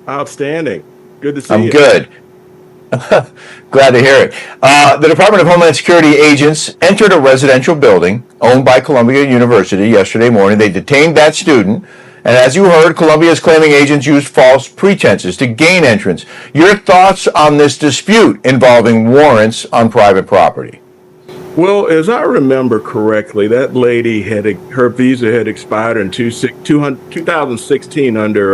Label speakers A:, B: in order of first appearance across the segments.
A: Outstanding. Good to see
B: I'm
A: you.
B: good. Glad to hear it. The Department of Homeland Security agents entered a residential building owned by Columbia University yesterday morning. They detained that student. And as you heard, Columbia is claiming agents used false pretenses to gain entrance. Your thoughts on this dispute involving warrants on private property?
A: Well, as I remember correctly, that lady had her visa had expired in 2016 under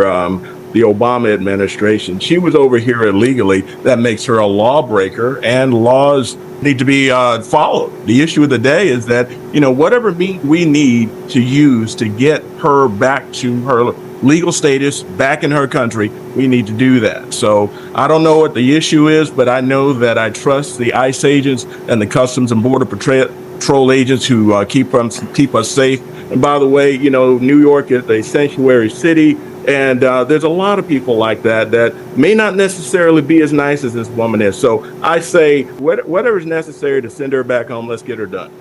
A: the Obama administration. She was over here illegally. That makes her a lawbreaker, and laws need to be followed. The issue of the day is that whatever means we need to use to get her back to her legal status back in her country, we need to do that. So I don't know what the issue is, but I know that I trust the ICE agents and the Customs and Border Patrol agents who keep us safe. And by the way, New York is a sanctuary city, and there's a lot of people like that may not necessarily be as nice as this woman is. So I say, whatever is necessary to send her back home, let's get her done.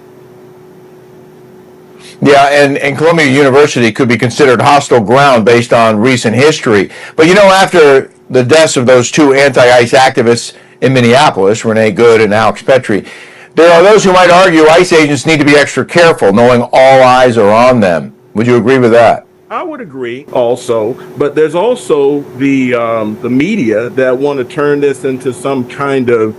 B: Yeah, and Columbia University could be considered hostile ground based on recent history. But after the deaths of those two anti-ICE activists in Minneapolis, Renee Good and Alex Petrie, there are those who might argue ICE agents need to be extra careful, knowing all eyes are on them. Would you agree with that?
A: I would agree also, but there's also the media that want to turn this into some kind of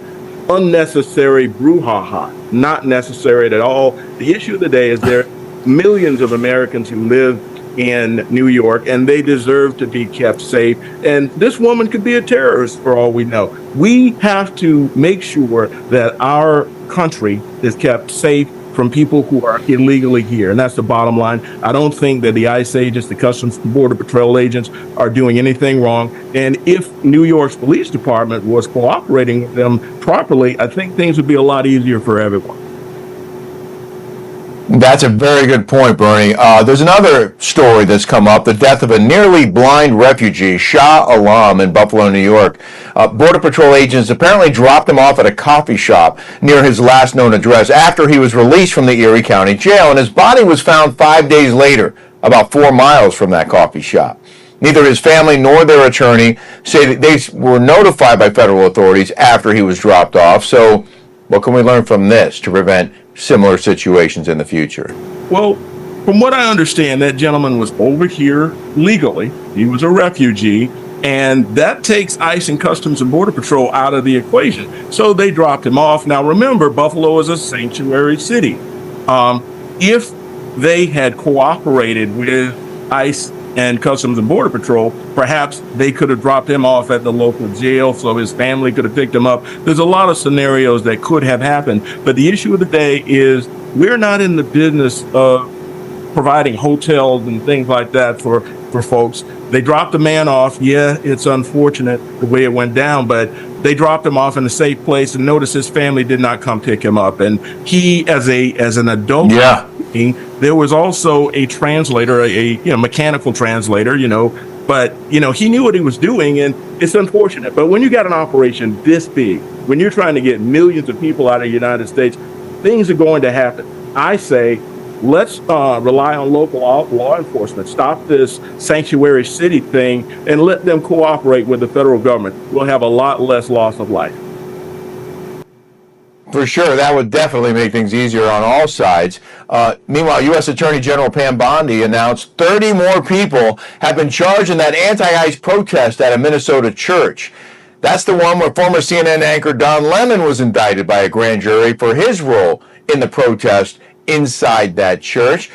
A: unnecessary brouhaha. Not necessary at all. The issue of the day is there are millions of Americans who live in New York, and they deserve to be kept safe. And this woman could be a terrorist for all we know. We have to make sure that our country is kept safe from people who are illegally here. And that's the bottom line. I don't think that the ICE agents, the Customs and Border Patrol agents are doing anything wrong. And if New York's police department was cooperating with them properly, I think things would be a lot easier for everyone.
B: That's a very good point, Bernie. There's another story that's come up, the death of a nearly blind refugee, Shah Alam, in Buffalo, New York. Border Patrol agents apparently dropped him off at a coffee shop near his last known address after he was released from the Erie County Jail, and his body was found 5 days later, about 4 miles from that coffee shop. Neither his family nor their attorney say that they were notified by federal authorities after he was dropped off. So what can we learn from this to prevent similar situations in the future?
A: Well, from what I understand, that gentleman was over here legally. He was a refugee, and that takes ICE and Customs and Border Patrol out of the equation. So they dropped him off. Now, remember, Buffalo is a sanctuary city. If they had cooperated with ICE and Customs and Border Patrol, perhaps they could have dropped him off at the local jail so his family could have picked him up. There's a lot of scenarios that could have happened. But the issue of the day is we're not in the business of providing hotels and things like that for folks. They dropped the man off. Yeah, it's unfortunate the way it went down, but they dropped him off in a safe place, and notice his family did not come pick him up. And he, as an adult,
B: Yeah.
A: there was also a translator, a mechanical translator, but he knew what he was doing, and it's unfortunate. But when you got an operation this big, when you're trying to get millions of people out of the United States, things are going to happen. I say, let's rely on local law enforcement. Stop this sanctuary city thing and let them cooperate with the federal government. We'll have a lot less loss of life.
B: For sure, that would definitely make things easier on all sides. Meanwhile, U.S. Attorney General Pam Bondi announced 30 more people have been charged in that anti-ICE protest at a Minnesota church. That's the one where former CNN anchor Don Lemon was indicted by a grand jury for his role in the protest inside that church.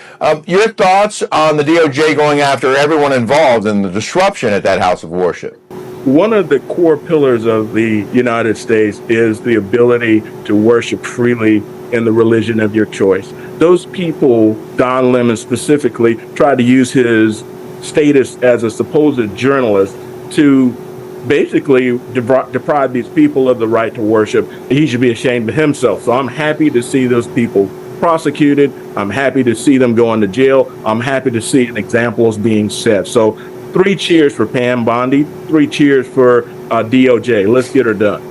B: Your thoughts on the DOJ going after everyone involved in the disruption at that house of worship?
A: One of the core pillars of the United States is the ability to worship freely in the religion of your choice. Those people, Don Lemon specifically, tried to use his status as a supposed journalist to basically deprive these people of the right to worship. He should be ashamed of himself. So I'm happy to see those people prosecuted. I'm happy to see them going to jail. I'm happy to see examples being set. So 3 cheers for Pam Bondi, 3 cheers for DOJ. Let's get her done.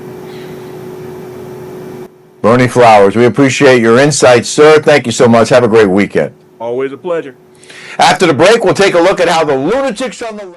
B: Bernie Flowers, we appreciate your insights, sir. Thank you so much. Have a great weekend.
A: Always a pleasure.
B: After the break, we'll take a look at how the lunatics on the left